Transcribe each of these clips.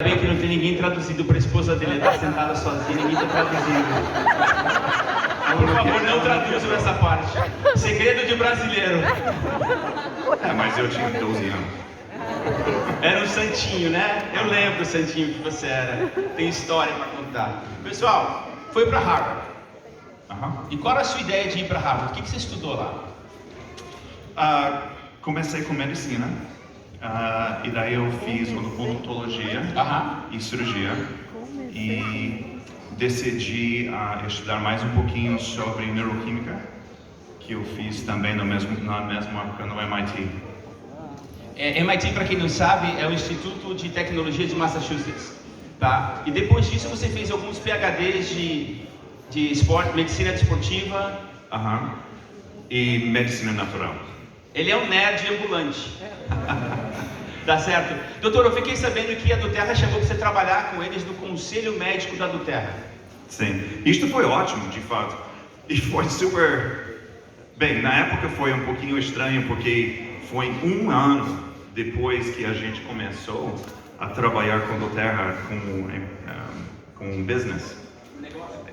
Bem que não tem ninguém traduzido para a esposa dele, ele está sentada sozinha, ninguém está traduzindo. Por favor, não traduzam essa parte. Segredo de brasileiro. Mas eu tinha 12 anos. Era um santinho, né? Eu lembro, santinho, que você era. Tem história para contar. Pessoal, foi para Harvard. E qual era a sua ideia de ir para Harvard? O que você estudou lá? Comecei com medicina. E daí eu fiz odontologia e cirurgia e decidi estudar mais um pouquinho sobre neuroquímica, que eu fiz também na mesma época no MIT. MIT, para quem não sabe, é o Instituto de Tecnologia de Massachusetts, tá? E depois disso você fez alguns PhDs de esporte, medicina desportiva. E medicina natural. Ele é um nerd ambulante. Tá certo? Doutor, eu fiquei sabendo que a Duterra chamou para você trabalhar com eles no Conselho Médico da Duterra. Sim, isto foi ótimo, de fato. E foi super... Bem, na época foi um pouquinho estranho, porque foi um ano depois que a gente começou a trabalhar com a Duterra com business.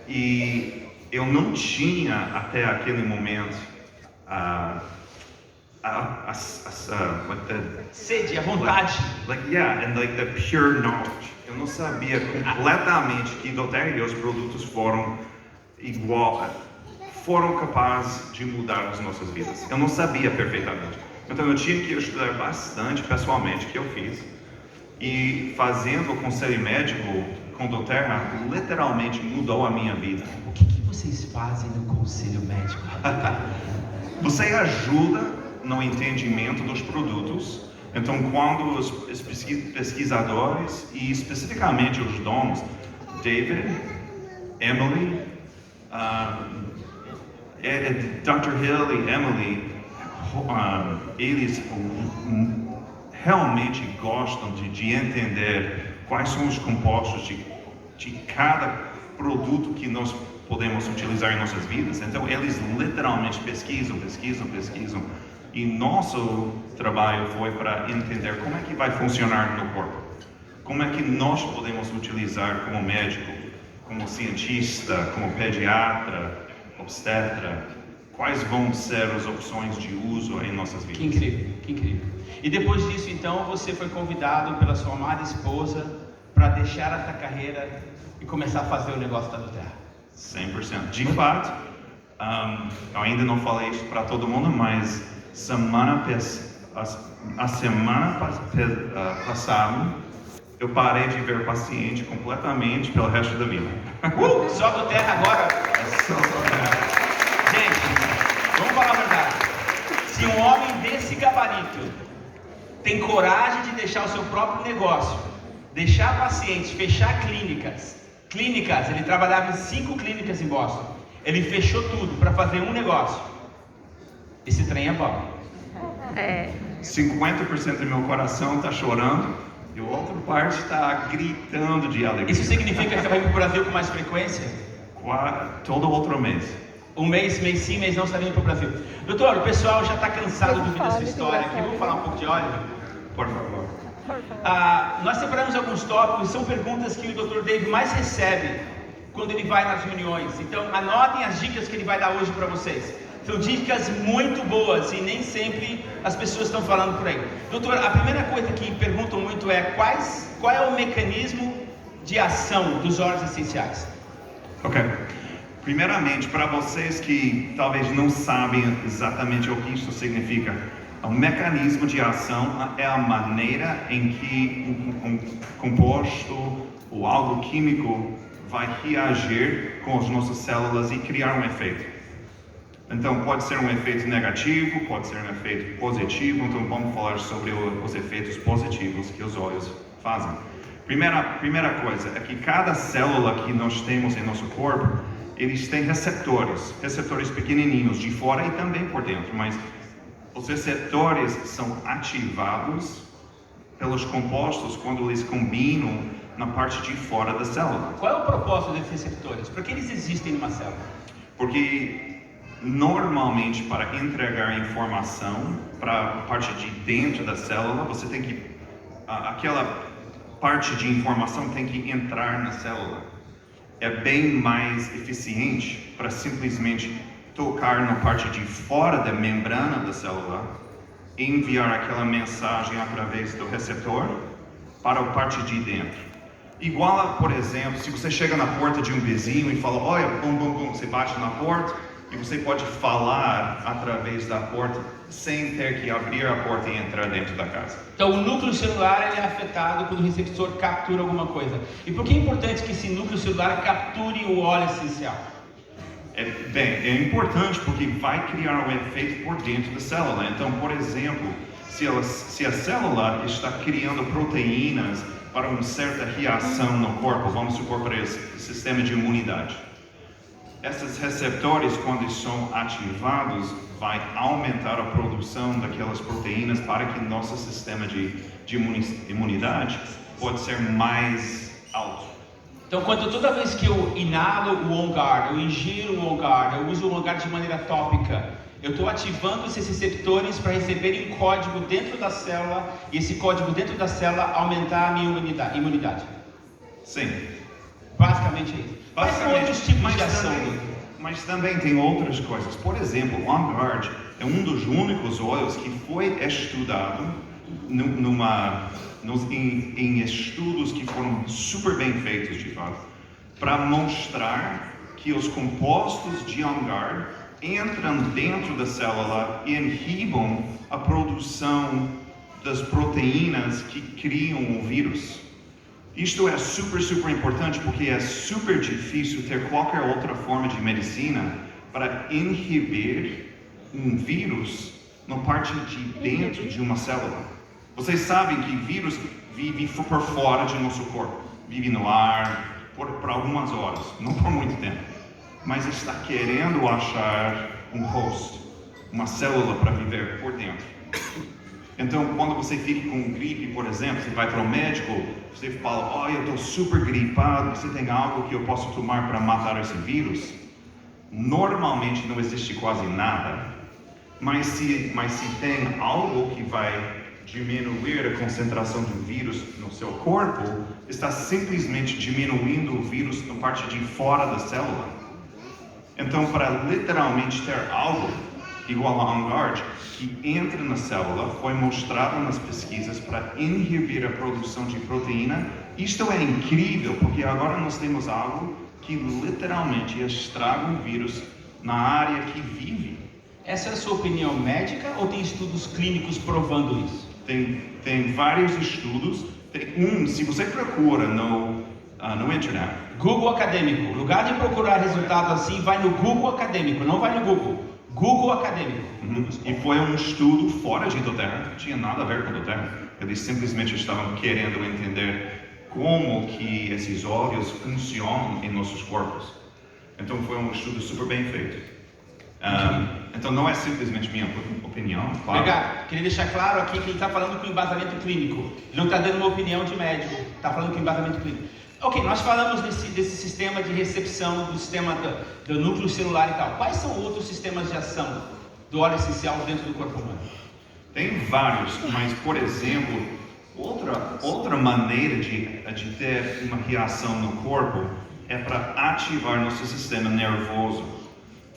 E eu não tinha até aquele momento sede, a vontade. The pure knowledge. Eu não sabia completamente que Duterra e os produtos foram capazes de mudar as nossas vidas. Eu não sabia perfeitamente. Então eu tinha que estudar bastante pessoalmente, que eu fiz. E fazendo o conselho médico com Duterra, literalmente mudou a minha vida. O que vocês fazem no conselho médico? Você ajuda no entendimento dos produtos. Então, quando os pesquisadores e especificamente os donos, David, Emily, Dr. Hill e Emily, eles realmente gostam de entender quais são os compostos de cada produto que nós podemos utilizar em nossas vidas. Então, eles literalmente pesquisam. E nosso trabalho foi para entender como é que vai funcionar no corpo. Como é que nós podemos utilizar como médico, como cientista, como pediatra, obstetra, quais vão ser as opções de uso em nossas vidas. Que incrível, que incrível. E depois disso, então, você foi convidado pela sua amada esposa para deixar essa carreira e começar a fazer o negócio da Duterra. 100%. De fato, eu ainda não falei isso para todo mundo, mas a semana passada eu parei de ver paciente completamente pelo resto da vida. Só Duterra agora? Só Duterra. Gente, vamos falar a verdade. Se um homem desse gabarito tem coragem de deixar o seu próprio negócio, deixar pacientes, fechar clínicas, ele trabalhava em 5 clínicas em Boston, ele fechou tudo para fazer um negócio. Esse trem é bom. 50% do meu coração está chorando e a outra parte está gritando de alegria. Isso significa que você vai para o Brasil com mais frequência? Todo outro mês. Um mês sim, mês não, está vindo para o Brasil. Doutor, o pessoal já está cansado de ouvir a sua história aqui. Vamos falar um pouco de óleo? Por favor. Nós separamos alguns tópicos, são perguntas que o Dr. Dave mais recebe quando ele vai nas reuniões. Então, anotem as dicas que ele vai dar hoje para vocês. São dicas muito boas e nem sempre as pessoas estão falando por aí. Doutor, a primeira coisa que perguntam muito é qual é o mecanismo de ação dos óleos essenciais? Ok. Primeiramente, para vocês que talvez não sabem exatamente o que isso significa, o mecanismo de ação é a maneira em que um composto ou algo químico vai reagir com as nossas células e criar um efeito. Então, pode ser um efeito negativo, pode ser um efeito positivo. Então, vamos falar sobre os efeitos positivos que os óleos fazem. Primeira coisa é que cada célula que nós temos em nosso corpo, eles têm receptores pequenininhos de fora e também por dentro, mas os receptores são ativados pelos compostos quando eles combinam na parte de fora da célula. Qual é o propósito desses receptores? Por que eles existem numa célula? Porque normalmente, para entregar informação para a parte de dentro da célula, você tem que aquela parte de informação tem que entrar na célula. É bem mais eficiente para simplesmente tocar na parte de fora da membrana da célula, enviar aquela mensagem através do receptor para a parte de dentro. Igual a, por exemplo, se você chega na porta de um vizinho e fala, olha, bum, bum, bum, você bate na porta e você pode falar através da porta sem ter que abrir a porta e entrar dentro da casa. Então o núcleo celular ele é afetado quando o receptor captura alguma coisa. E por que é importante que esse núcleo celular capture o óleo essencial? É importante porque vai criar um efeito por dentro da célula. Então, por exemplo, se a célula está criando proteínas para uma certa reação no corpo, vamos supor para esse sistema de imunidade. Esses receptores, quando são ativados, vai aumentar a produção daquelas proteínas para que nosso sistema de imunidade pode ser mais alto. Então, toda vez que eu inalo o OnGuard, eu ingiro o OnGuard, eu uso o OnGuard de maneira tópica, eu estou ativando esses receptores para receberem código dentro da célula e esse código dentro da célula aumentar a minha imunidade. Sim. Basicamente é isso. Quais são outros tipos de ação? Mas também tem outras coisas. Por exemplo, o OnGuard é um dos únicos óleos que foi estudado em estudos que foram super bem feitos, de fato, para mostrar que os compostos de OnGuard entram dentro da célula e inhibem a produção das proteínas que criam o vírus. Isto é super, super importante porque é super difícil ter qualquer outra forma de medicina para inibir um vírus na parte de dentro de uma célula. Vocês sabem que vírus vive por fora de nosso corpo, vive no ar por algumas horas, não por muito tempo, mas está querendo achar um host, uma célula para viver por dentro. Então, quando você fica com gripe, por exemplo, você vai para o médico, você fala, eu estou super gripado, você tem algo que eu posso tomar para matar esse vírus? Normalmente não existe quase nada, mas se tem algo que vai diminuir a concentração do vírus no seu corpo, está simplesmente diminuindo o vírus na parte de fora da célula. Então, para literalmente ter algo igual a OnGuard, que entra na célula, foi mostrado nas pesquisas para inibir a produção de proteína. Isto é incrível, porque agora nós temos algo que literalmente estraga o vírus na área que vive. Essa é a sua opinião médica ou tem estudos clínicos provando isso? Tem vários estudos. Se você procura no internet. Google Acadêmico. No lugar de procurar resultado assim, vai no Google Acadêmico, não vai no Google. Google Acadêmico. E foi um estudo fora de doTERRA, não tinha nada a ver com doTERRA. Eles simplesmente estavam querendo entender como que esses óleos funcionam em nossos corpos. Então foi um estudo super bem feito. Então não é simplesmente minha opinião, claro. Obrigado. Queria deixar claro aqui que ele está falando com embasamento clínico. Ele não está dando uma opinião de médico, está falando com embasamento clínico. Ok, nós falamos desse sistema de recepção, do sistema do núcleo celular e tal. Quais são outros sistemas de ação do óleo essencial dentro do corpo humano? Tem vários, mas por exemplo, outra maneira de ter uma reação no corpo é para ativar nosso sistema nervoso.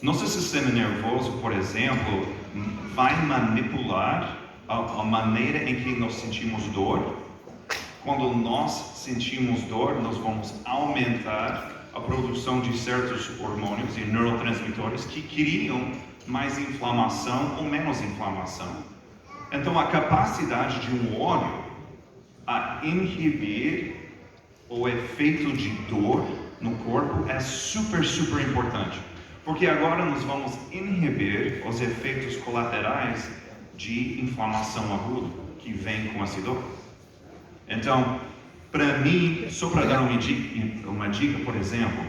Nosso sistema nervoso, por exemplo, vai manipular a maneira em que nós sentimos dor. Quando nós sentimos dor, nós vamos aumentar a produção de certos hormônios e neurotransmissores que criam mais inflamação ou menos inflamação. Então, a capacidade de um óleo a inibir o efeito de dor no corpo é super, super importante. Porque agora nós vamos inibir os efeitos colaterais de inflamação aguda que vem com essa dor. Então, para mim, só para dar uma dica, por exemplo,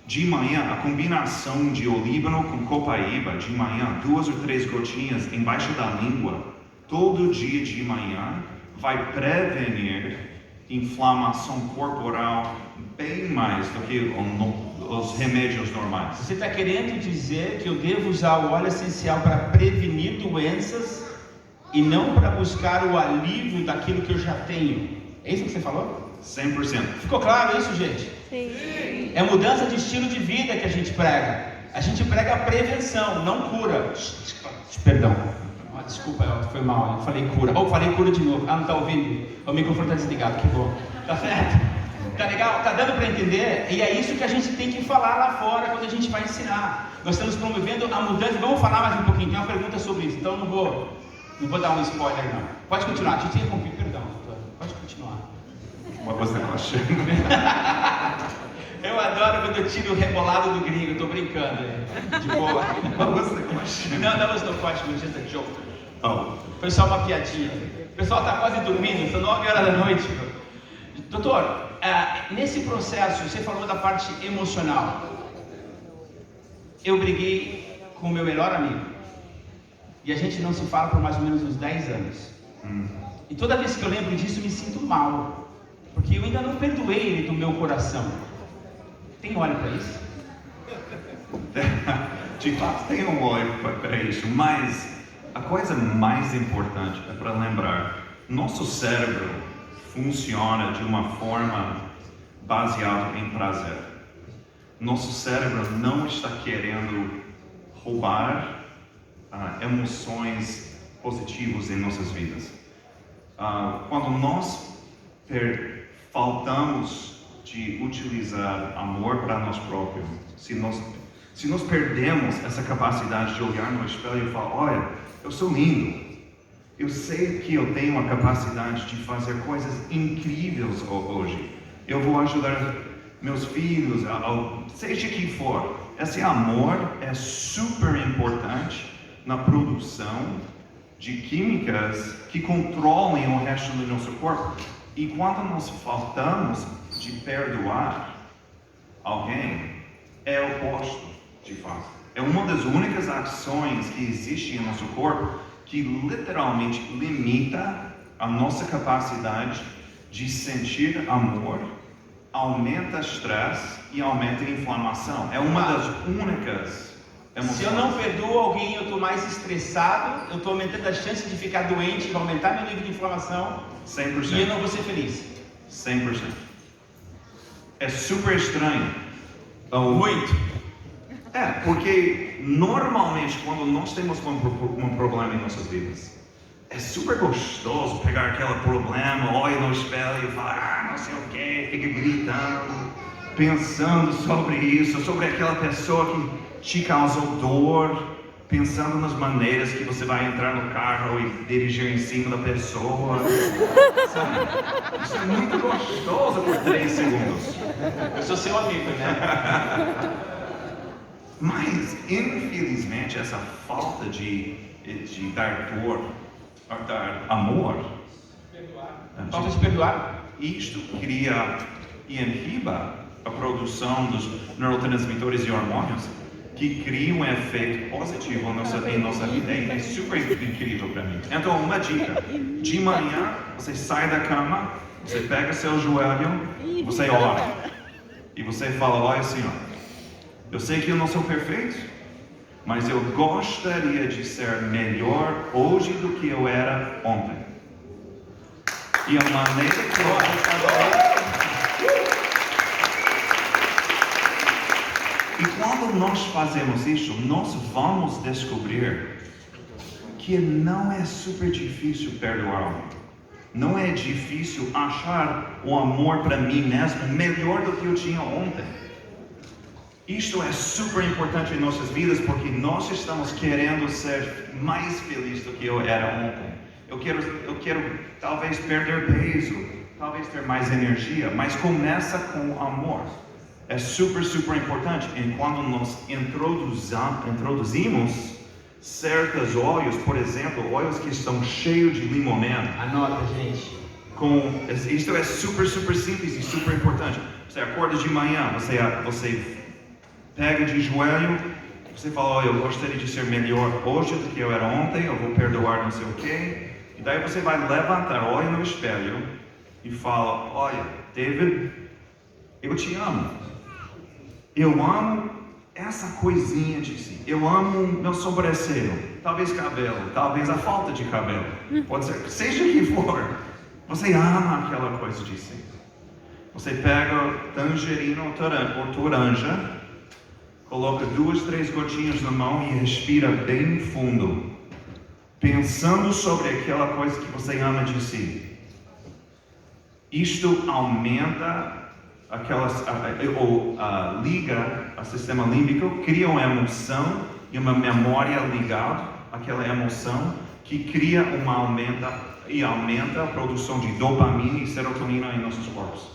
de manhã, a combinação de olíbano com copaíba, de manhã, 2 ou 3 gotinhas embaixo da língua, todo dia de manhã, vai prevenir inflamação corporal bem mais do que os remédios normais. Você está querendo dizer que eu devo usar o óleo essencial para prevenir doenças e não para buscar o alívio daquilo que eu já tenho? É isso que você falou? 100%. Ficou claro isso, gente? Sim. É mudança de estilo de vida que a gente prega. A gente prega prevenção, não cura. Perdão. Desculpa, foi mal. Eu falei cura. Falei cura de novo. Não está ouvindo? O microfone está desligado, que bom. Tá certo? Tá legal? Tá dando para entender? E é isso que a gente tem que falar lá fora quando a gente vai ensinar. Nós estamos promovendo a mudança. Vamos falar mais um pouquinho. Tem uma pergunta sobre isso. Então não vou dar um spoiler, não. Pode continuar. A gente interrompeu. Perdão, doutor. Pode continuar. What was the question? Eu adoro quando eu tiro o rebolado do gringo, eu tô brincando, de boa. What was the question? Não, that was no question, just a joke. Oh, Foi só uma piadinha. O pessoal tá quase dormindo, são 9 horas da noite. Doutor, nesse processo, você falou da parte emocional. Eu briguei com o meu melhor amigo. E a gente não se fala por mais ou menos uns 10 anos. E toda vez que eu lembro disso, eu me sinto mal. Porque eu ainda não perdoei ele do meu coração. Tem óleo para isso? de fato tem um óleo para isso, mas a coisa mais importante é para lembrar, nosso cérebro funciona de uma forma baseada em prazer. Nosso cérebro não está querendo roubar emoções positivas em nossas vidas. Quando nós faltamos de utilizar amor para nós próprios, se nós perdemos essa capacidade de olhar no espelho e falar, olha, eu sou lindo, eu sei que eu tenho a capacidade de fazer coisas incríveis hoje, eu vou ajudar meus filhos, seja que for. Esse amor é super importante na produção de químicas que controlem o resto do nosso corpo. E quando nós faltamos de perdoar alguém, é o oposto, de fato. É uma das únicas ações que existe em nosso corpo que literalmente limita a nossa capacidade de sentir amor, aumenta o estresse e aumenta a inflamação. É uma das únicas emoções. Se eu não perdoo alguém, eu estou mais estressado, eu estou aumentando a chance de ficar doente, vai aumentar meu nível de inflamação 100%. e eu não vou ser feliz. 100%. É super estranho. Muito. Porque normalmente quando nós temos um problema em nossas vidas, é super gostoso pegar aquele problema, olha no espelho e falar, não sei o que, fica gritando, pensando sobre isso, sobre aquela pessoa que te causou dor, pensando nas maneiras que você vai entrar no carro e dirigir em cima da pessoa. Sabe? Isso é muito gostoso por 3 segundos. Eu sou seu amigo, né? Mas, infelizmente, essa falta de dar dor, dar amor, Falta de perdoar. isto cria e iniba a produção dos neurotransmissores e hormônios que criam um efeito positivo em nossa vida. É super incrível para mim. Então, uma dica: de manhã, você sai da cama, você pega seu joelho, você ora e você fala, olha Senhor, eu sei que eu não sou perfeito, mas eu gostaria de ser melhor hoje do que eu era ontem. E a maneira que eu E quando nós fazemos isso, nós vamos descobrir que não é super difícil perdoar alguém. Não é difícil achar o amor para mim mesmo melhor do que eu tinha ontem. Isto é super importante em nossas vidas porque nós estamos querendo ser mais felizes do que eu era ontem. Eu quero talvez perder peso, talvez ter mais energia, mas começa com amor. É super, super importante. E quando nós introduzimos certos óleos, por exemplo, óleos que estão cheios de limoneno. Anota, gente. Isto é super, super simples e super importante. Você acorda de manhã, você pega de joelho, você fala, olha, eu gostaria de ser melhor hoje do que eu era ontem, eu vou perdoar não sei o quê. E daí você vai levantar, olha no espelho e fala, olha, David, eu te amo. Eu amo essa coisinha de si. Eu amo meu sobrancelho, talvez cabelo, talvez a falta de cabelo. Pode ser, seja que for. Você ama aquela coisa de si. Você pega tangerina ou toranja, coloca 2, 3 gotinhas na mão e respira bem fundo, pensando sobre aquela coisa que você ama de si. Isto aumenta liga o sistema límbico, cria uma emoção e uma memória ligada àquela emoção que cria aumenta a produção de dopamina e serotonina em nossos corpos.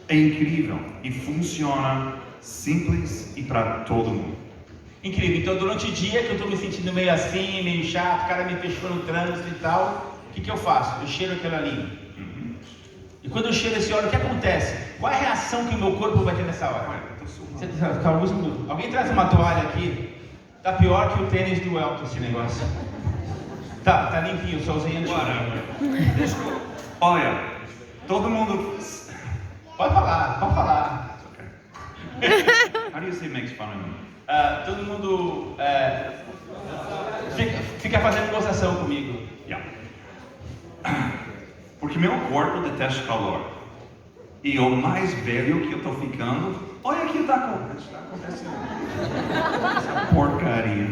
É incrível e funciona simples e para todo mundo. Incrível. Então, durante o dia que eu estou me sentindo meio assim, meio chato, o cara me fechou no trânsito e tal, o que eu faço? Eu cheiro aquilo ali. E quando eu cheiro esse óleo, o que acontece? Qual é a reação que o meu corpo vai ter nessa hora? Alguém traz uma toalha aqui? Tá pior que o tênis do Elton esse negócio. Tá limpinho, só usei antes. Olha, todo mundo... Pode falar. Okay. How do you say makes fun of me? Todo mundo fica fazendo gozação comigo. Yeah. Porque meu corpo detesta calor. E o mais velho que eu tô ficando, olha o que está acontecendo. Essa porcaria.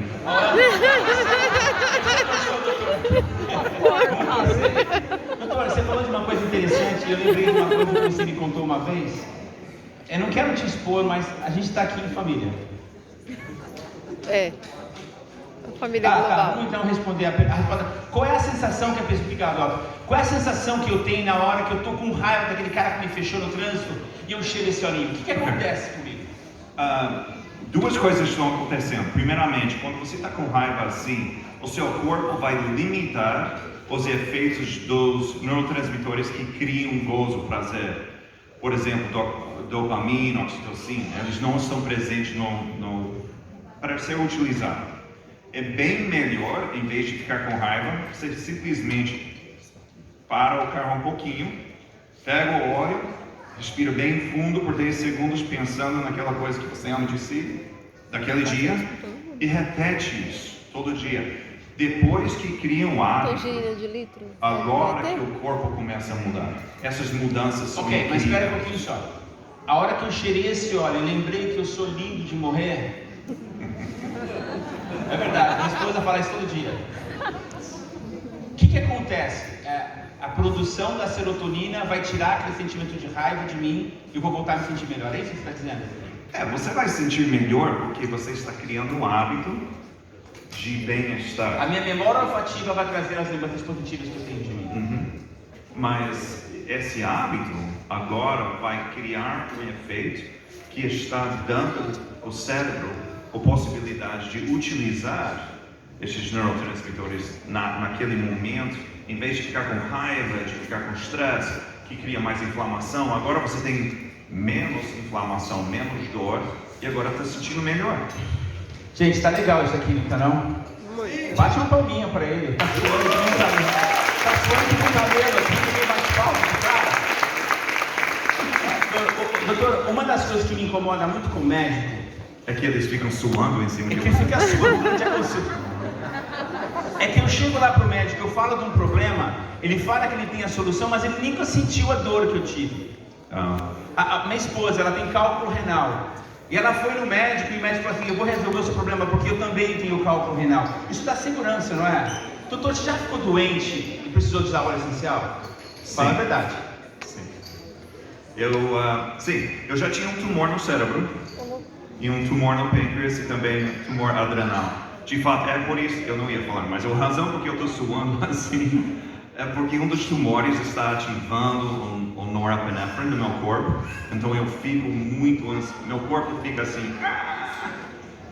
Doutor, você falou de uma coisa interessante, eu lembrei de uma coisa que você me contou uma vez. Eu não quero te expor, mas a gente está aqui em família. A família global. Vamos então responder a resposta. Qual é a sensação que a pessoa fica agora? Qual é a sensação que eu tenho na hora que eu estou com raiva daquele cara que me fechou no trânsito e eu cheiro esse olhinho? O que acontece comigo? Duas coisas estão acontecendo. Primeiramente, quando você está com raiva assim, o seu corpo vai limitar os efeitos dos neurotransmissores que criam gozo, prazer. Por exemplo, dopamina, oxitocina, eles não estão presentes para ser utilizados. É bem melhor, em vez de ficar com raiva, você simplesmente para o carro um pouquinho, pega o óleo, respira bem fundo por 10 segundos pensando naquela coisa que você ama de si, daquele dia, e repete isso todo dia. Depois que cria um hábito, agora que o corpo começa a mudar. Essas mudanças são incríveis. Mas espera um pouquinho só. A hora que eu cheirei esse óleo, eu lembrei que eu sou lindo de morrer. É verdade, minha esposa fala isso todo dia. O que acontece? A produção da serotonina vai tirar aquele sentimento de raiva de mim e eu vou voltar a me sentir melhor. É isso que você está dizendo? Você vai se sentir melhor porque você está criando um hábito de bem-estar. A minha memória olfativa vai trazer as lembranças positivas que eu tenho de mim. Mas esse hábito agora vai criar um efeito que está dando ao cérebro a possibilidade de utilizar esses neurotransmissores naquele momento, em vez de ficar com raiva, de ficar com estresse, que cria mais inflamação. Agora você tem menos inflamação, menos dor e agora está se sentindo melhor. Gente, tá legal isso aqui, não tá não? Bate uma palminha pra ele. Tá suando com o cabelo aqui, ninguém bate palma pro cara. Doutor, uma das coisas que me incomoda muito com o médico é que eles ficam suando em cima de você. É que fica suando durante a consulta. É que eu chego lá pro médico, eu falo de um problema, ele fala que ele tem a solução, mas ele nunca sentiu a dor que eu tive. A minha esposa, ela tem cálculo renal. E ela foi no médico e o médico falou assim: eu vou resolver o seu problema porque eu também tenho cálculo renal. Isso dá segurança, não é? Doutor, você já ficou doente e precisou de usar óleo essencial? Sim. Fala a verdade. Sim. Eu já tinha um tumor no cérebro e um tumor no pâncreas e também um tumor adrenal. De fato, é por isso que eu não ia falar, mas a razão por que eu estou suando assim é porque um dos tumores está ativando o norepinefrine no meu corpo, então eu fico muito ansioso, meu corpo fica assim,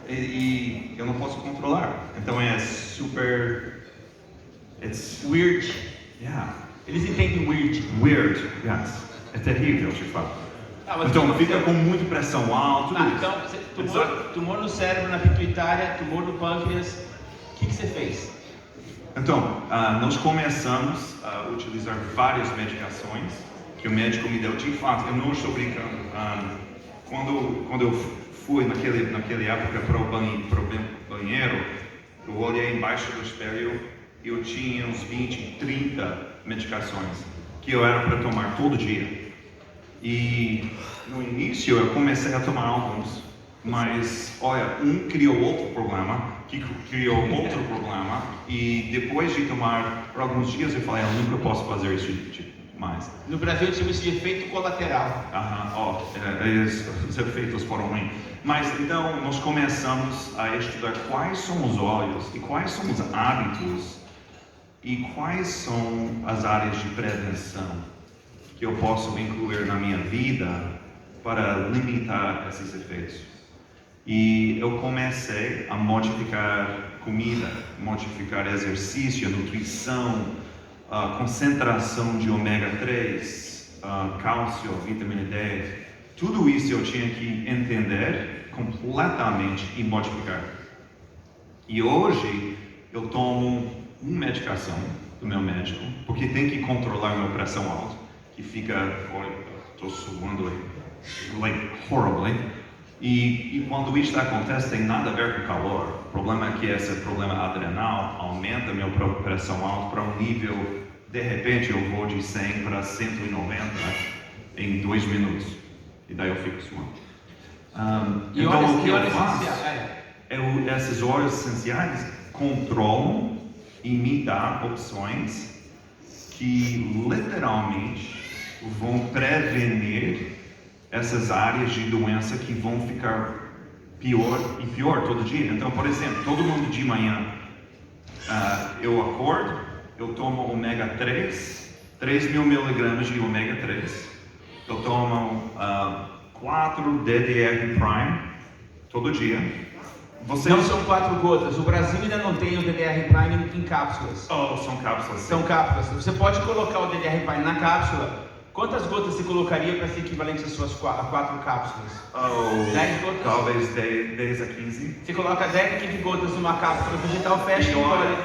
e eu não posso controlar, então é super, it's weird. Yeah. Eles entendem weird. Weird, yes. É terrível, de fato. Então fica com muita pressão alta. Então, tumor no cérebro, na pituitária, tumor no pâncreas, o que você fez? Então, nós começamos a utilizar várias medicações que o médico me deu. De fato, eu não estou brincando. Quando eu fui naquela época para o banheiro, eu olhei embaixo do espelho e eu tinha uns 20, 30 medicações que eu era para tomar todo dia. E no início eu comecei a tomar alguns, mas olha, um criou outro problema, que criou outro problema, e depois de tomar por alguns dias eu falei, eu nunca posso fazer isso mais. No Brasil chama isso de efeito colateral. Os efeitos foram ruins. Mas então nós começamos a estudar quais são os olhos e quais são os hábitos e quais são as áreas de prevenção que eu posso incluir na minha vida para limitar esses efeitos. E eu comecei a modificar comida, modificar exercício, nutrição, concentração de ômega 3, cálcio, vitamina D. Tudo isso eu tinha que entender completamente e modificar. E hoje eu tomo uma medicação do meu médico, porque tem que controlar minha pressão alta, que fica, estou suando like horribly. E quando isso acontece, tem nada a ver com calor. O problema é que esse problema adrenal aumenta minha pressão alta para um nível, de repente eu vou de 100 para 190 em 2 minutos. E daí eu fico suando. Então o que eu faço esses óleos essenciais controlam e me dão opções que literalmente vão prevenir essas áreas de doença que vão ficar pior e pior todo dia. Então, por exemplo, todo mundo de manhã, eu acordo, eu tomo ômega 3, 3.000 miligramas de ômega 3, eu tomo 4 DDR Prime todo dia. Não são 4 gotas, o Brasil ainda não tem o DDR Prime em cápsulas. São cápsulas. São cápsulas. Você pode colocar o DDR Prime na cápsula. Quantas gotas você colocaria para ser equivalente às suas 4 cápsulas? 10 gotas? Talvez 10 a 15. Você coloca 10 a 15 gotas numa cápsula vegetal, fecha e olha.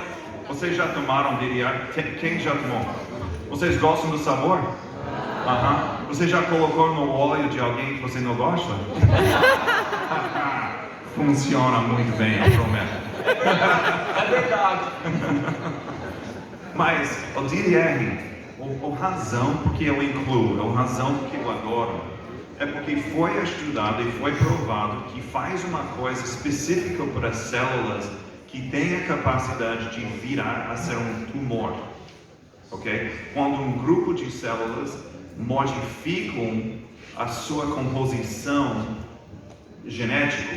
Vocês já tomaram DDR? Quem já tomou? Vocês gostam do sabor? Você já colocou no óleo de alguém que você não gosta? Funciona muito bem, eu prometo. É verdade. Mas o DDR, a razão porque eu incluo, a razão porque eu adoro, é porque foi estudado e foi provado que faz uma coisa específica para células que têm a capacidade de virar a ser um tumor. Ok? Quando um grupo de células modificam a sua composição genética,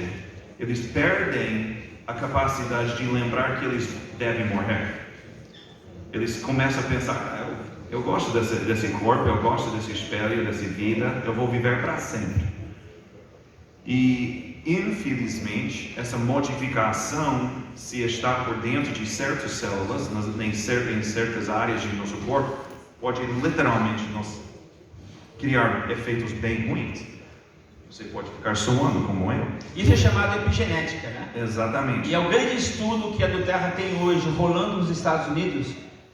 eles perdem a capacidade de lembrar que eles devem morrer. Eles começam a pensar, eu gosto desse corpo, eu gosto desse espelho, dessa vida, eu vou viver para sempre. E, infelizmente, essa modificação, se está por dentro de certas células, em certas áreas de nosso corpo, pode literalmente nos criar efeitos bem ruins. Você pode ficar suando como eu. Isso é chamado epigenética, né? Exatamente. E é o grande estudo que a do Terra tem hoje, rolando nos Estados Unidos,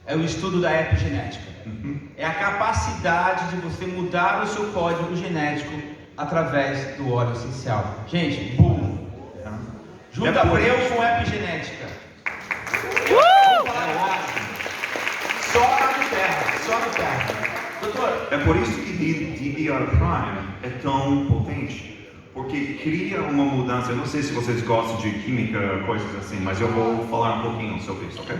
é o estudo da epigenética. É a capacidade de você mudar o seu código genético através do óleo essencial. Gente, boom! Junta breu com epigenética. Só no Terra, só no Terra. Doutor, é por isso que DDR Prime é tão potente, porque cria uma mudança. Eu não sei se vocês gostam de química, coisas assim, mas eu vou falar um pouquinho sobre isso, ok?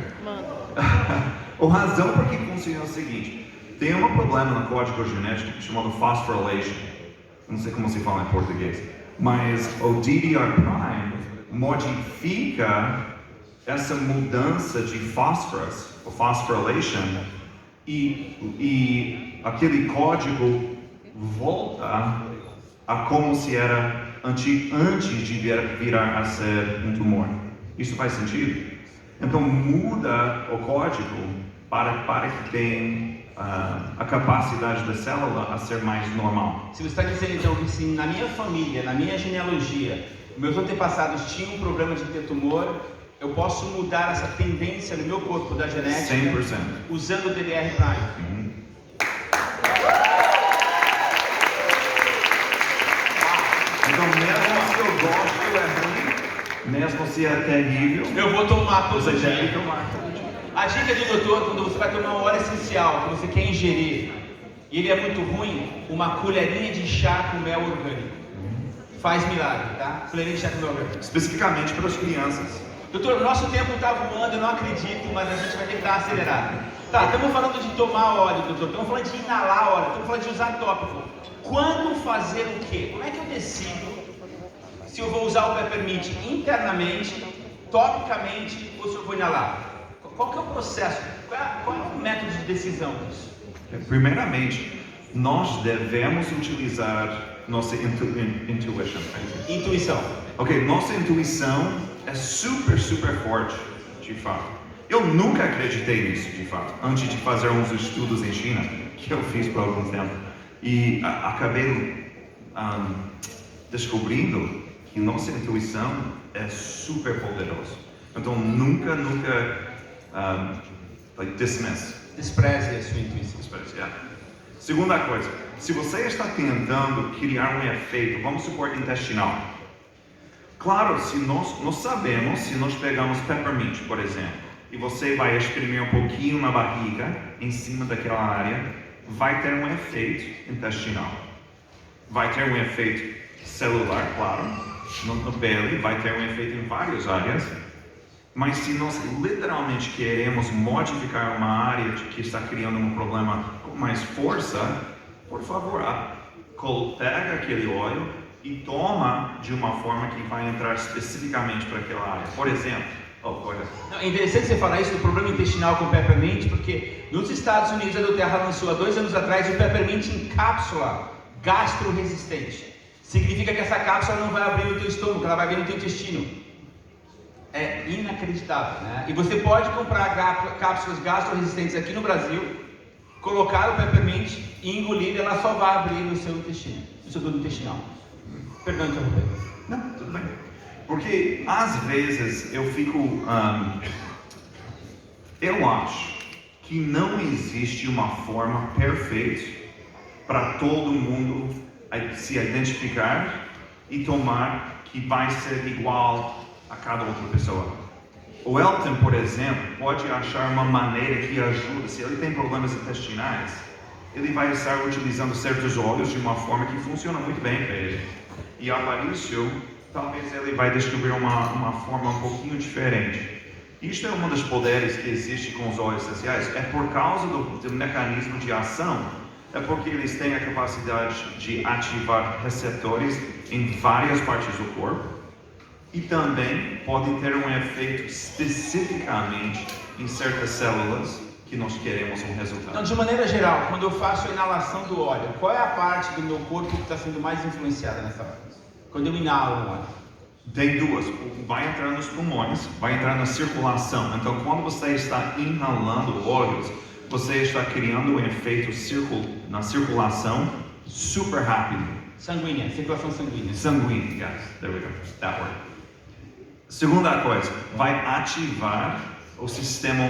A razão por que funciona é o seguinte: tem um problema no código genético chamado phosphorylation. Não sei como se fala em português, mas o DDR Prime modifica essa mudança de fósforos, o phosphorylation, e aquele código volta a como se era antes de virar a ser um tumor. Isso faz sentido? Então muda o código para que tenha a capacidade da célula a ser mais normal. Se você está dizendo então que se na minha família, na minha genealogia, meus antepassados tinham um problema de ter tumor, eu posso mudar essa tendência no meu corpo da genética 100%. usando o DDR Prime. Então mesmo se eu gosto é ruim, mesmo se é terrível, eu vou tomar todo você dia. deve tomar todo dia. A dica do doutor, quando você vai tomar um óleo essencial que você quer ingerir, e ele é muito ruim, uma colherinha de chá com mel orgânico faz milagre, tá? Colherinha de chá com mel orgânico. Especificamente para as crianças. Doutor, nosso tempo está voando, eu não acredito, mas a gente vai ter que dar acelerado. Tá, estamos falando de tomar óleo, doutor, estamos falando de inalar óleo, estamos falando de usar tópico. Quando fazer o quê? Como é que eu decido se eu vou usar o peppermint internamente, topicamente, ou se eu vou inalar? Qual que é o processo? Qual é o método de decisão disso? Primeiramente, nós devemos utilizar nossa intuição. Intuição. Ok, nossa intuição é super forte, de fato. Eu nunca acreditei nisso, de fato, antes de fazer uns estudos em China, que eu fiz por algum tempo, e acabei descobrindo que nossa intuição é super poderosa. Então, nunca Despreze a sua intuição. Segunda coisa, se você está tentando criar um efeito, vamos supor, intestinal. Claro, se nós sabemos, se nós pegamos peppermint, por exemplo, e você vai espremer um pouquinho na barriga, em cima daquela área, vai ter um efeito intestinal. Vai ter um efeito celular, claro, na pele, vai ter um efeito em várias áreas. Mas se nós literalmente queremos modificar uma área que está criando um problema com mais força, por favor, pega aquele óleo e toma de uma forma que vai entrar especificamente para aquela área. Por exemplo, é interessante você falar isso do problema intestinal com o peppermint, porque nos Estados Unidos a Doterra lançou há 2 anos atrás o peppermint em cápsula gastroresistente. Significa que essa cápsula não vai abrir no teu estômago, ela vai abrir no teu intestino. É inacreditável, né? E você pode comprar cápsulas gastroresistentes aqui no Brasil, colocar o peppermint e engolir, ela só vai abrir no seu intestino, no seu tubo intestinal. Perdão, interromper. Não, tudo bem. Porque às vezes eu fico, eu acho que não existe uma forma perfeita para todo mundo se identificar e tomar que vai ser igual a cada outra pessoa. O Elton, por exemplo, pode achar uma maneira que ajuda. Se ele tem problemas intestinais, ele vai estar utilizando certos óleos de uma forma que funciona muito bem para ele. E a Aparício, talvez ele vai descobrir uma forma um pouquinho diferente. Isto é um dos poderes que existe com os óleos essenciais. É por causa do mecanismo de ação. É porque eles têm a capacidade de ativar receptores em várias partes do corpo. E também podem ter um efeito especificamente em certas células que nós queremos um resultado. Então, de maneira geral, quando eu faço a inalação do óleo, qual é a parte do meu corpo que está sendo mais influenciada nessa fase? Quando eu inalo o óleo? Tem duas. Vai entrar nos pulmões, vai entrar na circulação. Então, quando você está inalando óleos, você está criando um efeito na circulação super rápido. Sanguínea, circulação sanguínea. Sanguínea, yes, there we go, that word. Segunda coisa, vai ativar o sistema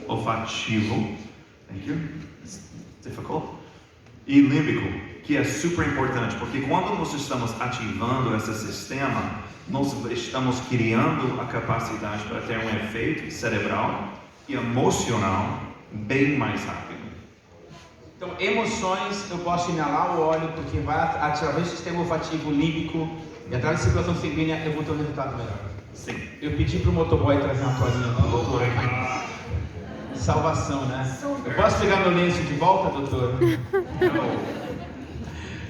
olfativo, thank you, it's difficult, e límbico, que é super importante, porque quando nós estamos ativando esse sistema, nós estamos criando a capacidade para ter um efeito cerebral e emocional bem mais rápido. Então, emoções, eu posso inalar o óleo porque vai ativar o sistema olfativo límbico e através da circulação sanguínea eu vou ter um resultado melhor. Sim. Eu pedi pro motoboy trazer uma toalhinha pro doutor aqui. Salvação, né? Eu posso pegar meu lenço de volta, doutor?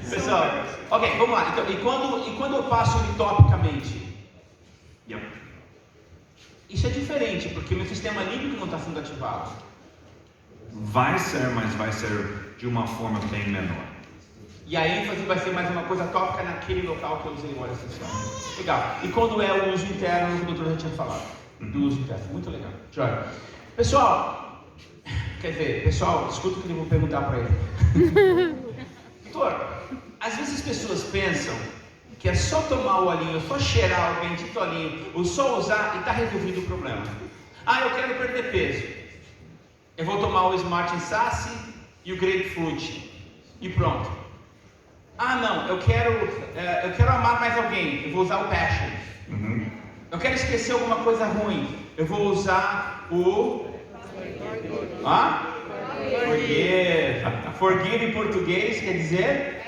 Pessoal, ok, vamos lá. Então, e quando eu passo ele topicamente? Yep. Isso é diferente, porque meu sistema límbico não está sendo ativado. Vai ser, mas vai ser de uma forma bem menor. E a ênfase vai ser mais uma coisa tópica naquele local que eu usei o óleo essencial. Legal. E quando é o uso interno, o doutor já tinha falado. Do uso interno. Muito legal. Joia. Pessoal, escuta o que eu vou perguntar para ele. Doutor, às vezes as pessoas pensam que é só tomar o olhinho, só cheirar o bendito olhinho, ou só usar e está resolvido o problema. Ah, eu quero perder peso. Eu vou tomar o Smart Sassy e o Grapefruit. E pronto. Ah, não, eu quero amar mais alguém. Eu vou usar o Passion. Eu quero esquecer alguma coisa ruim. Eu vou usar o Forgive. Forgive em português quer dizer?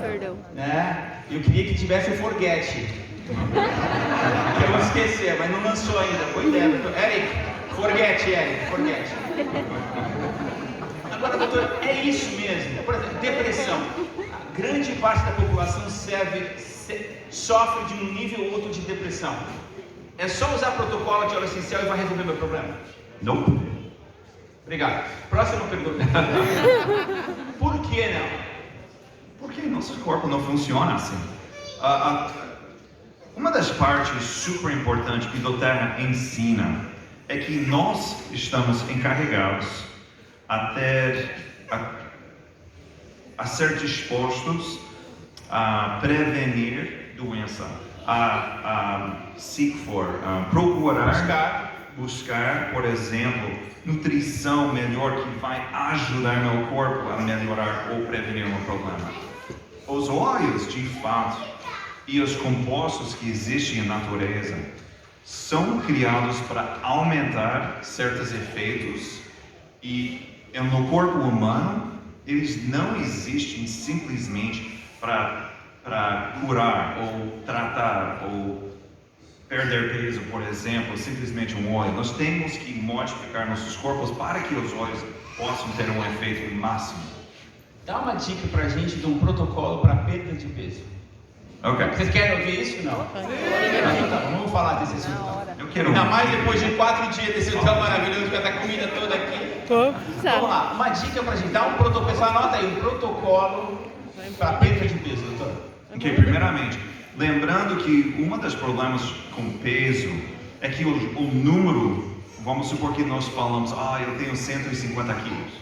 Perdão. Né? Eu queria que tivesse o forget. Que eu vou esquecer, mas não lançou ainda. Boa ideia, doutor. Eric, forget. Agora, doutor, é isso mesmo. Por exemplo, depressão. A grande parte da população sofre de um nível ou outro de depressão. É só usar protocolo de óleo essencial e vai resolver meu problema? Não. Obrigado. Próxima pergunta. Por que não? Porque nosso corpo não funciona assim. Uma das partes super importantes que o Terra ensina é que nós estamos encarregados a ser dispostos a prevenir doença, buscar, por exemplo, nutrição melhor que vai ajudar meu corpo a melhorar ou prevenir um problema. Os óleos, de fato, e os compostos que existem na natureza são criados para aumentar certos efeitos e no corpo humano eles não existem simplesmente para curar ou tratar ou perder peso, por exemplo, simplesmente um óleo. Nós temos que modificar nossos corpos para que os óleos possam ter um efeito máximo. Dá uma dica pra gente de um protocolo para perda de peso. Ok. Vocês querem ouvir isso? Não? Então tá, vamos falar desse assunto. Eu quero Ainda mais depois de 4 dias desse hotel maravilhoso com essa comida toda aqui. Vamos lá, uma dica pra gente, dá um protocolo, pessoal, anota aí, um protocolo para perda de peso, doutor. Ok, primeiramente, lembrando que um dos problemas com peso é que o número, vamos supor que nós falamos, eu tenho 150 quilos.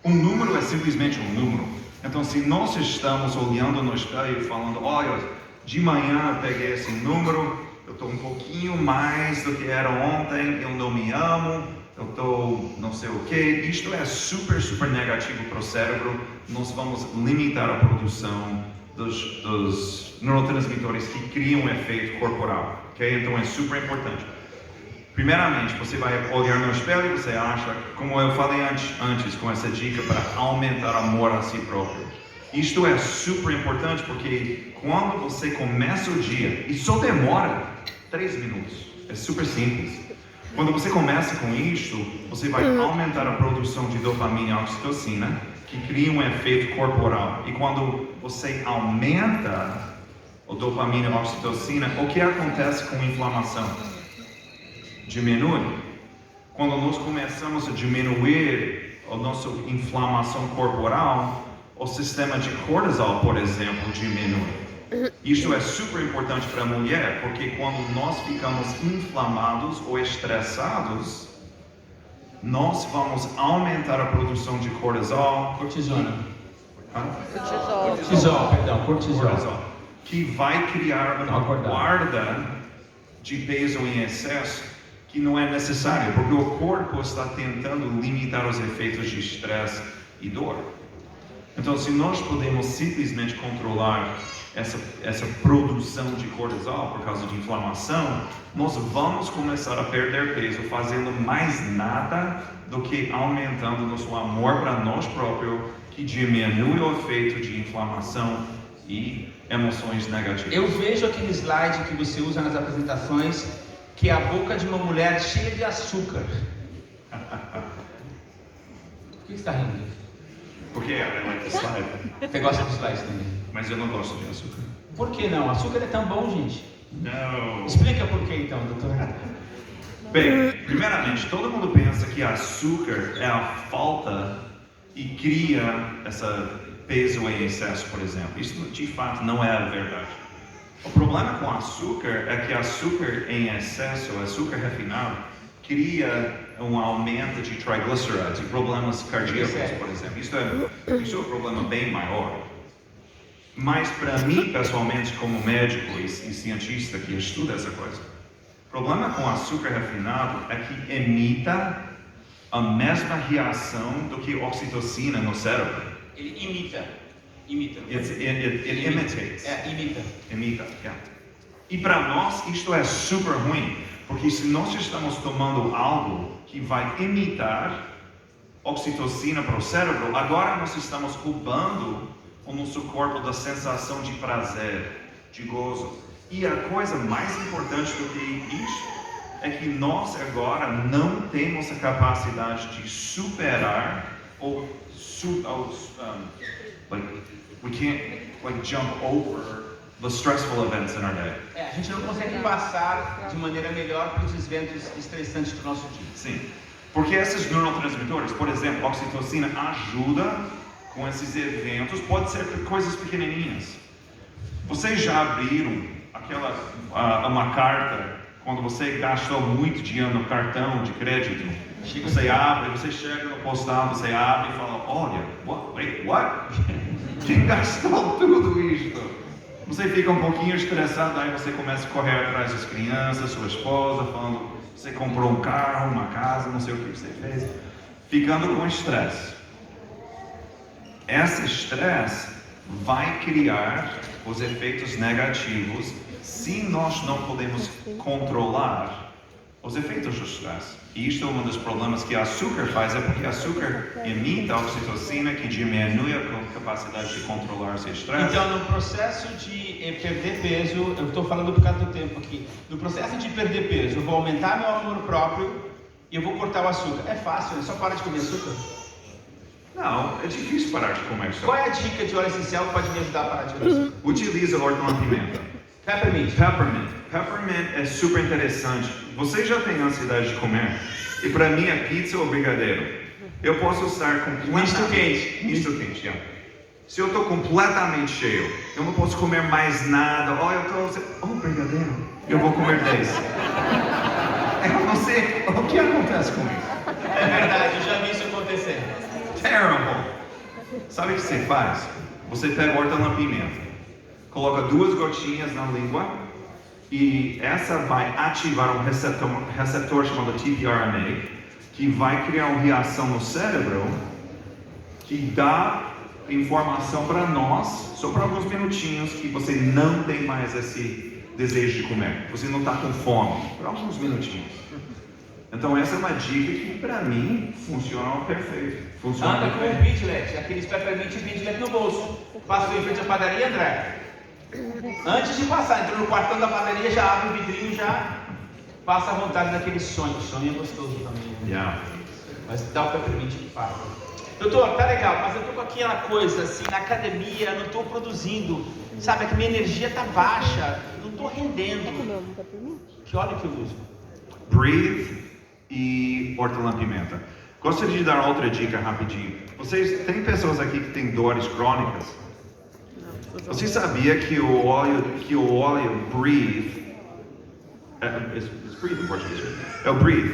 Um número é simplesmente um número. Então, se nós estamos olhando no espelho e falando, olha, de manhã eu peguei esse número, eu estou um pouquinho mais do que era ontem, eu não me amo, eu estou não sei o que, isto é super, super negativo para o cérebro. Nós vamos limitar a produção dos neurotransmissores que criam um efeito corporal, ok? Então é super importante. Primeiramente, você vai olhar no espelho e você acha, como eu falei antes com essa dica para aumentar amor a si próprio. Isto é super importante porque quando você começa o dia, e só demora 3 minutos, é super simples. Quando você começa com isto, você vai aumentar a produção de dopamina e oxitocina, que cria um efeito corporal. E quando você aumenta a dopamina e a oxitocina, o que acontece com a inflamação? Diminui. Quando nós começamos a diminuir a nossa inflamação corporal, o sistema de cortisol, por exemplo, diminui. Isso é super importante para a mulher, porque quando nós ficamos inflamados ou estressados, nós vamos aumentar a produção de cortisol. Cortisona. Cortisol. Que vai criar uma guarda de peso em excesso que não é necessário, porque o corpo está tentando limitar os efeitos de estresse e dor. Então, se nós podemos simplesmente controlar essa produção de cortisol por causa de inflamação, nós vamos começar a perder peso fazendo mais nada do que aumentando nosso amor para nós próprios, que diminui o efeito de inflamação e emoções negativas. Eu vejo aquele slide que você usa nas apresentações, que é a boca de uma mulher cheia de açúcar. Por que você está rindo? Porque I like the slide. Você gosta de slides também? Mas eu não gosto de açúcar. Por que não? Açúcar é tão bom, gente. Não. Explica por que então, doutor. Bem, primeiramente, todo mundo pensa que açúcar é a falta e cria essa peso em excesso, por exemplo. Isso de fato não é a verdade. O problema com açúcar é que açúcar em excesso, açúcar refinado, cria um aumento de triglicéridos e problemas cardíacos, por exemplo. Isso é um problema bem maior. Mas para mim, pessoalmente, como médico e cientista que estuda essa coisa, o problema com açúcar refinado é que imita a mesma reação do que oxitocina no cérebro. Ele imita. It imitates. Imita, yeah. E para nós isto é super ruim, porque se nós estamos tomando algo que vai imitar oxitocina para o cérebro, agora nós estamos roubando o nosso corpo da sensação de prazer, de gozo. E a coisa mais importante do que isso é que nós agora não temos a capacidade de superar ou we can't jump over the stressful events in our day. A gente não consegue passar de maneira melhor pelos eventos estressantes do nosso dia. Sim, porque esses neurotransmissores, por exemplo, oxitocina ajuda com esses eventos, pode ser coisas pequenininhas. Vocês já abriram uma carta quando você gastou muito dinheiro no cartão de crédito? Você abre, você chega no postal, você abre e fala, olha, what? Quem gastou tudo isto? Você fica um pouquinho estressado, aí você começa a correr atrás das crianças, sua esposa, falando, você comprou um carro, uma casa, não sei o que você fez, ficando com estresse. Esse estresse vai criar os efeitos negativos se nós não podemos controlar os efeitos do estresse. E isto é um dos problemas que o açúcar faz, é porque o açúcar emite a oxitocina que diminui a capacidade de controlar esse estresse. Então, no processo de perder peso, eu estou falando por causa do tempo aqui, no processo de perder peso, eu vou aumentar meu amor próprio e eu vou cortar o açúcar. É fácil, é só parar de comer açúcar. Não, é difícil parar de comer açúcar. Qual é a dica de óleo essencial que pode me ajudar a parar de comer açúcar? Utiliza hortelã-pimenta. Peppermint. Peppermint é super interessante. Você já tem ansiedade de comer? E para mim é pizza ou brigadeiro. Eu posso estar completamente... Misto quente, yeah. Se eu estou completamente cheio, eu não posso comer mais nada. Brigadeiro. Eu vou comer 10. Eu não sei o que acontece com isso. É verdade, eu já vi isso acontecer. Terrible. Sabe o que você faz? Você pega hortelã-pimenta, coloca 2 gotinhas na língua e essa vai ativar um receptor chamado tRNA que vai criar uma reação no cérebro que dá informação para nós, só por alguns minutinhos, que você não tem mais esse desejo de comer. Você não está com fome, por alguns minutinhos. Então essa é uma dica que para mim funciona perfeito. Anda com o Bidlet, aqueles peppermint Bidlet no bolso. Passou em frente à padaria, André. Antes de passar, entrou no quartão da padaria, já abre o vidrinho, já passa a vontade daquele sonho. O sonho é gostoso também. Yeah. Mas dá o peppermint que passa. Doutor, tá legal, mas eu tô com aquela coisa assim, na academia, não tô produzindo. Sabe, que minha energia tá baixa, não tô rendendo. Que óleo que eu uso? Breathe e hortelã-pimenta. Gostaria de dar outra dica rapidinho. Vocês têm pessoas aqui que têm dores crônicas? Você sabia que o óleo Breathe Breathe em português? É o Breathe.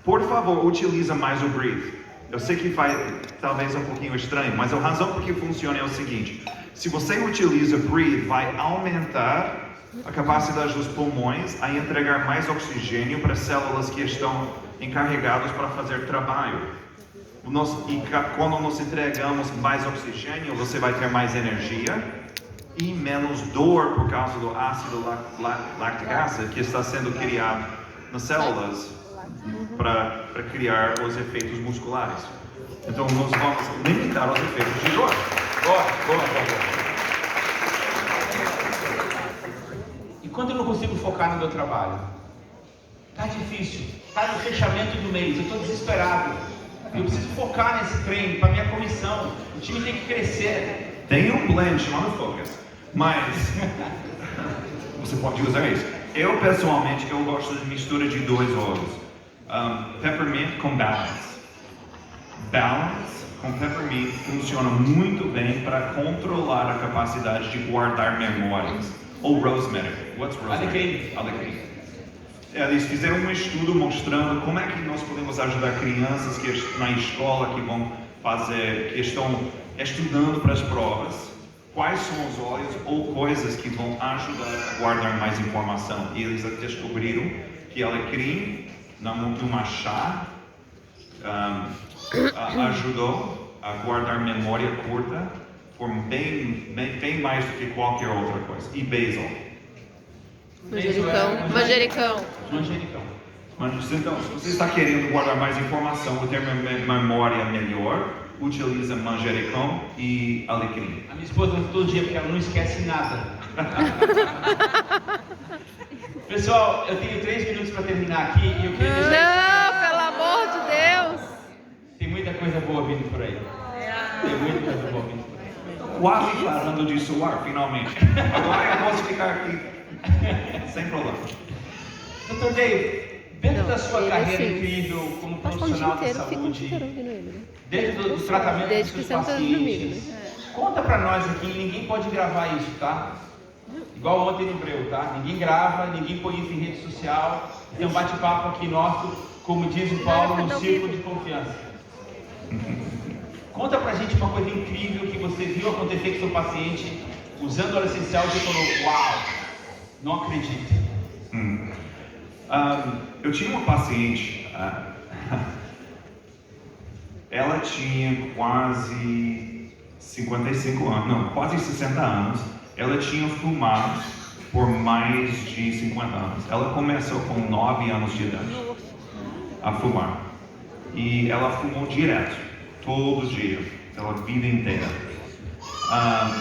Por favor, utiliza mais o Breathe. Eu sei que faz talvez um pouquinho estranho, mas a razão por que funciona é o seguinte: se você utiliza Breathe, vai aumentar a capacidade dos pulmões a entregar mais oxigênio para células que estão encarregadas para fazer trabalho. Quando nós entregamos mais oxigênio, você vai ter mais energia e menos dor por causa do ácido láctico que está sendo criado nas células para criar os efeitos musculares. Então nós vamos limitar os efeitos de dor. Boa. E quando eu não consigo focar no meu trabalho? Tá difícil, tá no fechamento do mês, eu estou desesperado. Eu preciso focar nesse treino para minha comissão. O time tem que crescer. Tem um blend chamado Focus, mas você pode usar isso. Eu pessoalmente gosto de mistura de 2 óleos. Peppermint com Balance. Balance com Peppermint funciona muito bem para controlar a capacidade de guardar memórias. Ou Rosemary. What's Rosemary? Alecrim. Eles fizeram um estudo mostrando como é que nós podemos ajudar crianças que na escola que estão estudando para as provas. Quais são os óleos ou coisas que vão ajudar a guardar mais informação? E eles descobriram que alecrim, numa chá, ajudou a guardar memória curta por bem mais do que qualquer outra coisa. E basil. Manjericão. Mas então, se você está querendo guardar mais informação ou ter memória melhor, utiliza manjericão e alecrim. A minha esposa usa todo dia porque ela não esquece nada. Pessoal, eu tenho 3 minutos para terminar aqui e eu queria deixar... Não, pelo amor de Deus. Tem muita coisa boa vindo por aí. Tem muita coisa boa vindo por aí. Quase parando de suar, finalmente. Agora eu posso ficar aqui sem problema. Dr. Dave, dentro da sua ele, carreira assim, incrível como Passa um dia profissional da inteiro, fica um dia inteiro saúde, ouvindo ele, né? desde o tratamento Desde dos que seus você não tá dormindo, pacientes, né? conta pra nós aqui, ninguém pode gravar isso, tá? Igual ontem no Breu, tá? Ninguém grava, ninguém põe isso em rede social, tem um bate-papo aqui nosso, como diz o Paulo, no círculo de confiança. Conta pra gente uma coisa incrível que você viu acontecer com seu paciente usando óleo essencial e você falou, uau, não acredito. Eu tinha uma paciente, ela tinha quase 55 anos, não, quase 60 anos. Ela tinha fumado por mais de 50 anos. Ela começou com 9 anos de idade a fumar. E ela fumou direto, todo dia, pela vida inteira.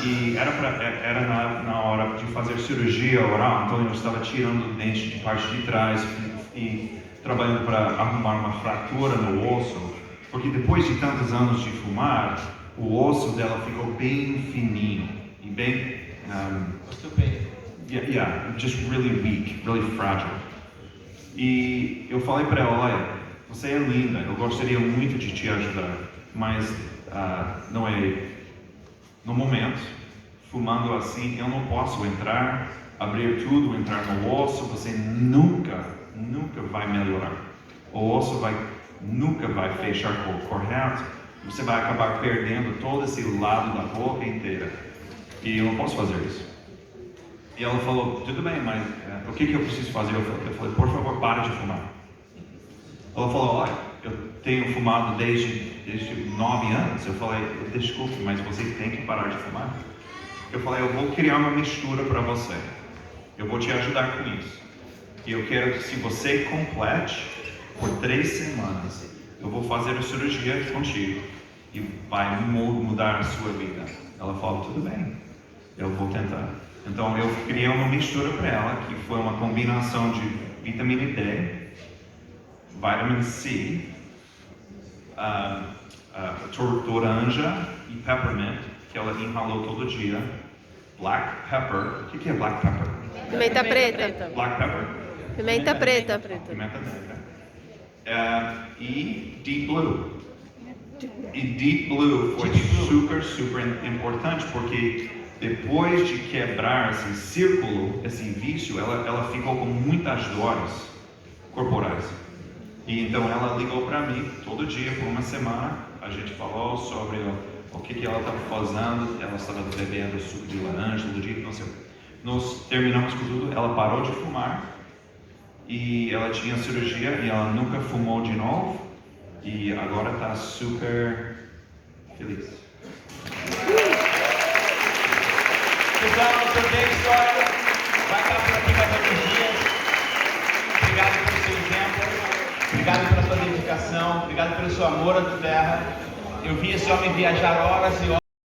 E era na hora de fazer cirurgia oral, então eu estava tirando o dente de parte de trás e trabalhando para arrumar uma fratura no osso, porque depois de tantos anos de fumar, o osso dela ficou bem fininho e bem just really weak, really fragile. E eu falei para ela, olha, você é linda, eu gostaria muito de te ajudar, mas não é no momento, fumando assim, eu não posso abrir tudo, entrar no osso, você nunca vai melhorar. O osso nunca vai fechar correto, você vai acabar perdendo todo esse lado da boca inteira. E eu não posso fazer isso. E ela falou, tudo bem, mas o que eu preciso fazer? Eu falei, por favor, pare de fumar. Ela falou, olha, eu tenho fumado desde 9 anos. Eu falei, desculpe, mas você tem que parar de fumar. Eu falei, eu vou criar uma mistura para você. Eu vou te ajudar com isso. E eu quero que se você complete por 3 semanas, eu vou fazer a cirurgia contigo. E vai mudar a sua vida. Ela falou, tudo bem, eu vou tentar. Então eu criei uma mistura para ela, que foi uma combinação de vitamina D, vitamina C, toranja e peppermint, que ela inhalou todo dia. Black pepper, o que é black pepper? Pimenta preta. Black pepper? Pimenta preta. Pimenta negra. E Deep Blue. E Deep Blue foi super importante, porque depois de quebrar esse círculo, esse vício, ela ficou com muitas dores corporais. E então ela ligou para mim todo dia por uma semana. A gente falou sobre o que ela estava fazendo. Ela estava bebendo suco de laranja todo dia. Nós terminamos com tudo. Ela parou de fumar e ela tinha cirurgia e ela nunca fumou de novo. E agora está super feliz. Pessoal, eu contei a história. Vai estar por aqui mais alguns dias. Obrigado pelo seu exemplo. Obrigado pela sua dedicação. Obrigado pelo seu amor à terra. Eu vi esse homem viajar horas e horas.